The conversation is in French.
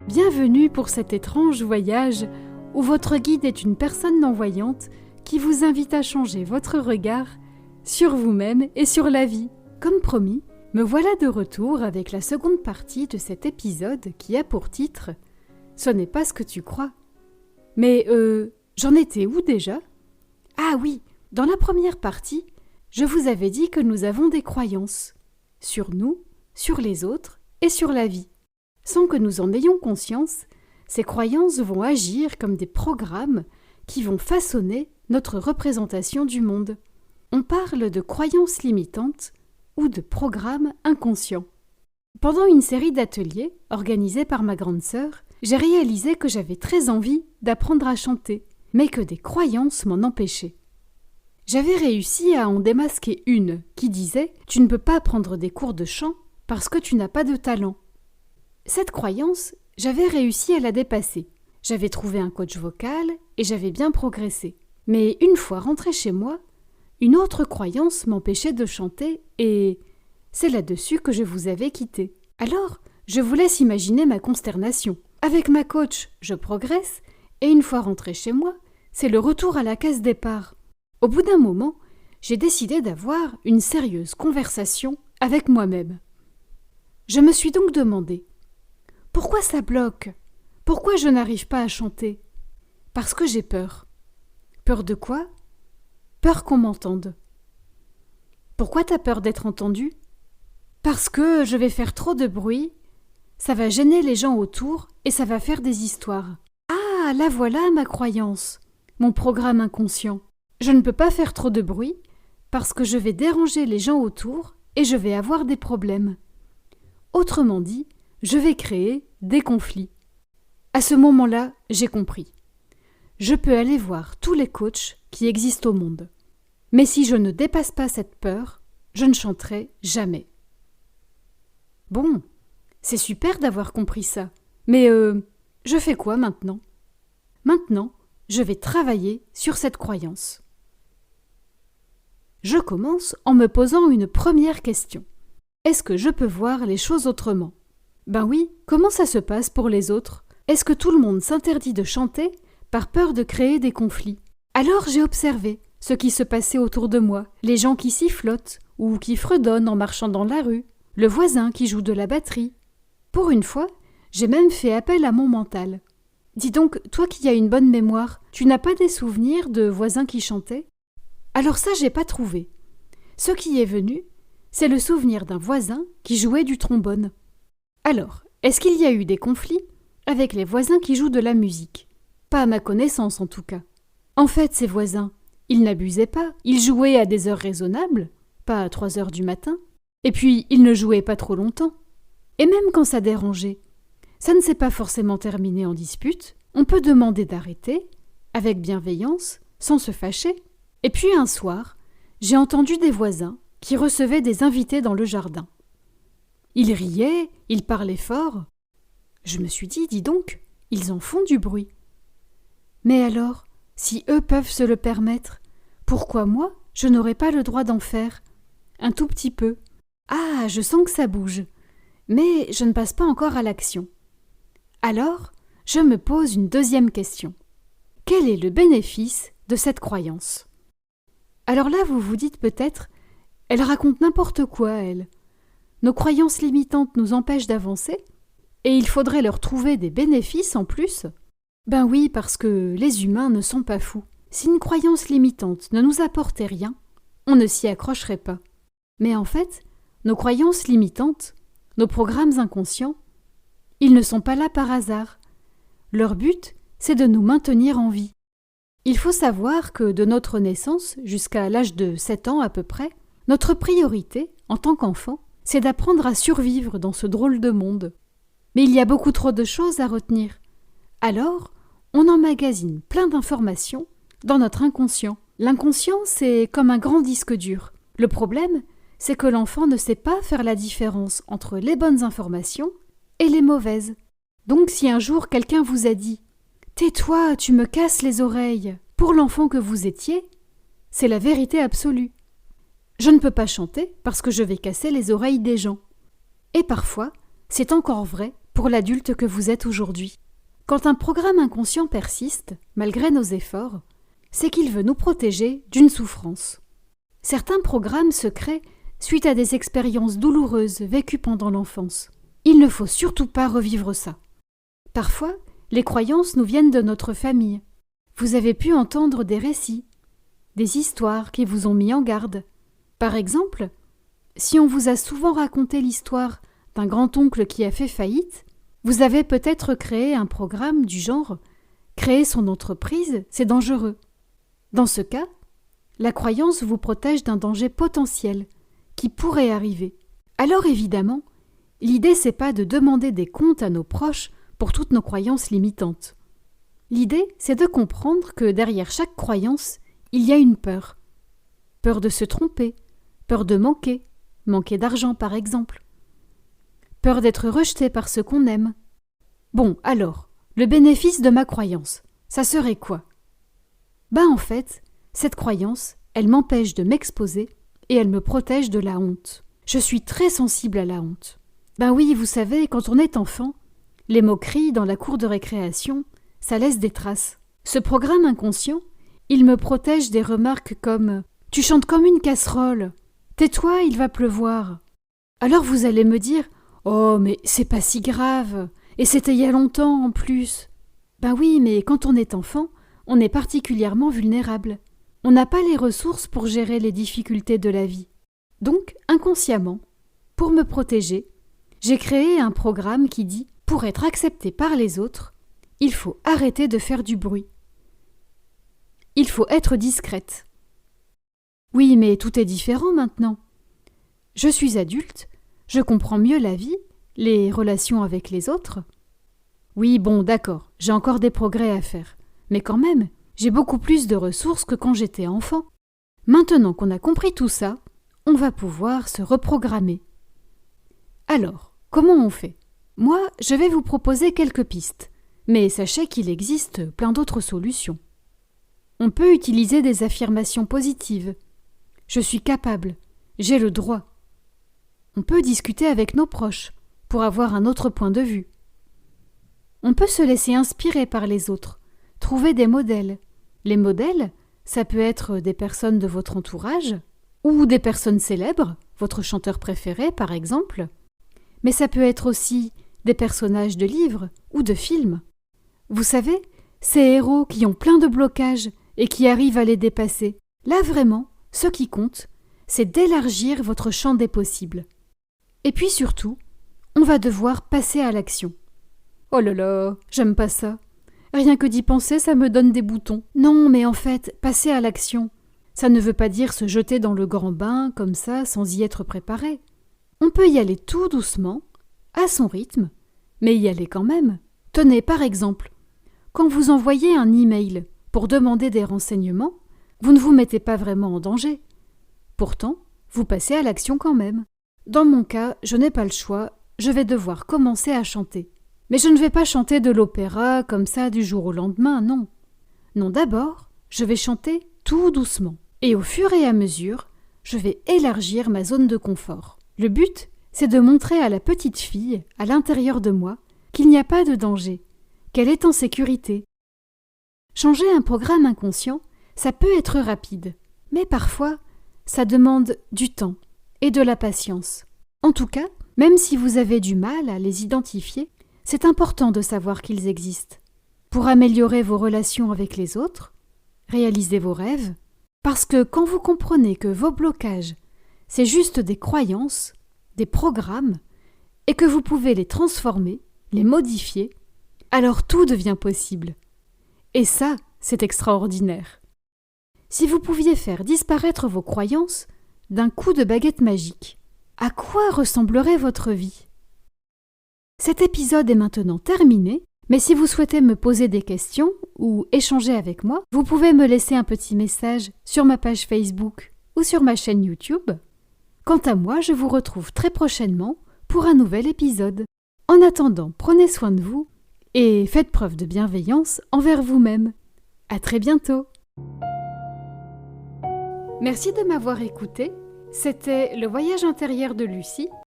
Bienvenue pour cet étrange voyage où votre guide est une personne non-voyante qui vous invite à changer votre regard sur vous-même et sur la vie. Comme promis, me voilà de retour avec la seconde partie de cet épisode qui a pour titre « Ce n'est pas ce que tu crois ». Mais j'en étais où déjà ? Ah oui, dans la première partie, je vous avais dit que nous avons des croyances sur nous, sur les autres et sur la vie. Sans que nous en ayons conscience, ces croyances vont agir comme des programmes qui vont façonner notre représentation du monde. On parle de croyances limitantes ou de programmes inconscients. Pendant une série d'ateliers organisés par ma grande sœur, j'ai réalisé que j'avais très envie d'apprendre à chanter, mais que des croyances m'en empêchaient. J'avais réussi à en démasquer une qui disait « Tu ne peux pas prendre des cours de chant parce que tu n'as pas de talent ». Cette croyance, j'avais réussi à la dépasser. J'avais trouvé un coach vocal et j'avais bien progressé. Mais une fois rentrée chez moi, une autre croyance m'empêchait de chanter et c'est là-dessus que je vous avais quitté. Alors, je vous laisse imaginer ma consternation. Avec ma coach, je progresse et une fois rentrée chez moi, c'est le retour à la case départ. Au bout d'un moment, j'ai décidé d'avoir une sérieuse conversation avec moi-même. Je me suis donc demandé pourquoi ça bloque ? Pourquoi je n'arrive pas à chanter ? Parce que j'ai peur. Peur de quoi ? Peur qu'on m'entende. Pourquoi t'as peur d'être entendu ? Parce que je vais faire trop de bruit, ça va gêner les gens autour et ça va faire des histoires. Ah, la voilà ma croyance, mon programme inconscient. Je ne peux pas faire trop de bruit parce que je vais déranger les gens autour et je vais avoir des problèmes. Autrement dit, je vais créer des conflits. À ce moment-là, j'ai compris. Je peux aller voir tous les coachs qui existent au monde. Mais si je ne dépasse pas cette peur, je ne chanterai jamais. Bon, c'est super d'avoir compris ça. Mais je fais quoi maintenant ? Maintenant, je vais travailler sur cette croyance. Je commence en me posant une première question. Est-ce que je peux voir les choses autrement ? Ben oui, comment ça se passe pour les autres ? Est-ce que tout le monde s'interdit de chanter par peur de créer des conflits ? Alors j'ai observé ce qui se passait autour de moi, les gens qui sifflotent ou qui fredonnent en marchant dans la rue, le voisin qui joue de la batterie. Pour une fois, j'ai même fait appel à mon mental. Dis donc, toi qui as une bonne mémoire, tu n'as pas des souvenirs de voisins qui chantaient ? Alors ça, j'ai pas trouvé. Ce qui est venu, c'est le souvenir d'un voisin qui jouait du trombone. Alors, est-ce qu'il y a eu des conflits avec les voisins qui jouent de la musique ? Pas à ma connaissance en tout cas. En fait, ces voisins, ils n'abusaient pas, ils jouaient à des heures raisonnables, pas à 3 heures du matin, et puis ils ne jouaient pas trop longtemps. Et même quand ça dérangeait, ça ne s'est pas forcément terminé en dispute, on peut demander d'arrêter, avec bienveillance, sans se fâcher. Et puis un soir, j'ai entendu des voisins qui recevaient des invités dans le jardin. Ils riaient, ils parlaient fort. Je me suis dit, dis donc, ils en font du bruit. Mais alors, si eux peuvent se le permettre, pourquoi moi, je n'aurais pas le droit d'en faire ? Un tout petit peu. Ah, je sens que ça bouge. Mais je ne passe pas encore à l'action. Alors, je me pose une deuxième question. Quel est le bénéfice de cette croyance ? Alors là, vous vous dites peut-être, elle raconte n'importe quoi, elle. Nos croyances limitantes nous empêchent d'avancer et il faudrait leur trouver des bénéfices en plus ? Ben oui, parce que les humains ne sont pas fous. Si une croyance limitante ne nous apportait rien, on ne s'y accrocherait pas. Mais en fait, nos croyances limitantes, nos programmes inconscients, ils ne sont pas là par hasard. Leur but, c'est de nous maintenir en vie. Il faut savoir que de notre naissance jusqu'à l'âge de 7 ans à peu près, notre priorité, en tant qu'enfant, c'est d'apprendre à survivre dans ce drôle de monde. Mais il y a beaucoup trop de choses à retenir. Alors, on emmagasine plein d'informations dans notre inconscient. L'inconscient, c'est comme un grand disque dur. Le problème, c'est que l'enfant ne sait pas faire la différence entre les bonnes informations et les mauvaises. Donc si un jour quelqu'un vous a dit « Tais-toi, tu me casses les oreilles », pour l'enfant que vous étiez, c'est la vérité absolue. Je ne peux pas chanter parce que je vais casser les oreilles des gens. Et parfois, c'est encore vrai pour l'adulte que vous êtes aujourd'hui. Quand un programme inconscient persiste, malgré nos efforts, c'est qu'il veut nous protéger d'une souffrance. Certains programmes se créent suite à des expériences douloureuses vécues pendant l'enfance. Il ne faut surtout pas revivre ça. Parfois, les croyances nous viennent de notre famille. Vous avez pu entendre des récits, des histoires qui vous ont mis en garde. Par exemple, si on vous a souvent raconté l'histoire d'un grand-oncle qui a fait faillite, vous avez peut-être créé un programme du genre « Créer son entreprise, c'est dangereux ». Dans ce cas, la croyance vous protège d'un danger potentiel qui pourrait arriver. Alors évidemment, l'idée c'est pas de demander des comptes à nos proches pour toutes nos croyances limitantes. L'idée c'est de comprendre que derrière chaque croyance, il y a une peur. Peur de se tromper, peur de manquer d'argent par exemple. Peur d'être rejeté par ceux qu'on aime. Bon, alors, le bénéfice de ma croyance, ça serait quoi? En fait, cette croyance, elle m'empêche de m'exposer et elle me protège de la honte. Je suis très sensible à la honte. Oui, vous savez, quand on est enfant, les moqueries dans la cour de récréation, ça laisse des traces. Ce programme inconscient, il me protège des remarques comme « Tu chantes comme une casserole »,« Tais-toi, il va pleuvoir ». Alors vous allez me dire « Oh, mais c'est pas si grave, et c'était il y a longtemps en plus ». Oui, mais quand on est enfant, on est particulièrement vulnérable. On n'a pas les ressources pour gérer les difficultés de la vie. Donc, inconsciemment, pour me protéger, j'ai créé un programme qui dit « Pour être accepté par les autres, il faut arrêter de faire du bruit. Il faut être discrète. » Oui, mais tout est différent maintenant. Je suis adulte, je comprends mieux la vie, les relations avec les autres. Oui, bon, d'accord, j'ai encore des progrès à faire. Mais quand même, j'ai beaucoup plus de ressources que quand j'étais enfant. Maintenant qu'on a compris tout ça, on va pouvoir se reprogrammer. Alors, comment on fait? Moi, je vais vous proposer quelques pistes, mais sachez qu'il existe plein d'autres solutions. On peut utiliser des affirmations positives. Je suis capable, j'ai le droit. On peut discuter avec nos proches pour avoir un autre point de vue. On peut se laisser inspirer par les autres, trouver des modèles. Les modèles, ça peut être des personnes de votre entourage ou des personnes célèbres, votre chanteur préféré par exemple, mais ça peut être aussi des personnages de livres ou de films. Vous savez, ces héros qui ont plein de blocages et qui arrivent à les dépasser. Là vraiment, ce qui compte, c'est d'élargir votre champ des possibles. Et puis surtout, on va devoir passer à l'action. Oh là là, j'aime pas ça. Rien que d'y penser, ça me donne des boutons. Non, mais en fait, passer à l'action, ça ne veut pas dire se jeter dans le grand bain comme ça sans y être préparé. On peut y aller tout doucement, à son rythme, mais y aller quand même. Tenez, par exemple, quand vous envoyez un email pour demander des renseignements, vous ne vous mettez pas vraiment en danger. Pourtant, vous passez à l'action quand même. Dans mon cas, je n'ai pas le choix, je vais devoir commencer à chanter. Mais je ne vais pas chanter de l'opéra comme ça du jour au lendemain, non. Non, d'abord, je vais chanter tout doucement. Et au fur et à mesure, je vais élargir ma zone de confort. Le but, c'est de montrer à la petite fille, à l'intérieur de moi, qu'il n'y a pas de danger, qu'elle est en sécurité. Changer un programme inconscient, ça peut être rapide, mais parfois, ça demande du temps et de la patience. En tout cas, même si vous avez du mal à les identifier, c'est important de savoir qu'ils existent. Pour améliorer vos relations avec les autres, réaliser vos rêves, parce que quand vous comprenez que vos blocages, c'est juste des croyances, des programmes, et que vous pouvez les transformer, les modifier, alors tout devient possible. Et ça, c'est extraordinaire. Si vous pouviez faire disparaître vos croyances d'un coup de baguette magique, à quoi ressemblerait votre vie? Cet épisode est maintenant terminé, mais si vous souhaitez me poser des questions ou échanger avec moi, vous pouvez me laisser un petit message sur ma page Facebook ou sur ma chaîne YouTube. Quant à moi, je vous retrouve très prochainement pour un nouvel épisode. En attendant, prenez soin de vous et faites preuve de bienveillance envers vous-même. À très bientôt. Merci de m'avoir écouté. C'était Le voyage intérieur de Lucie.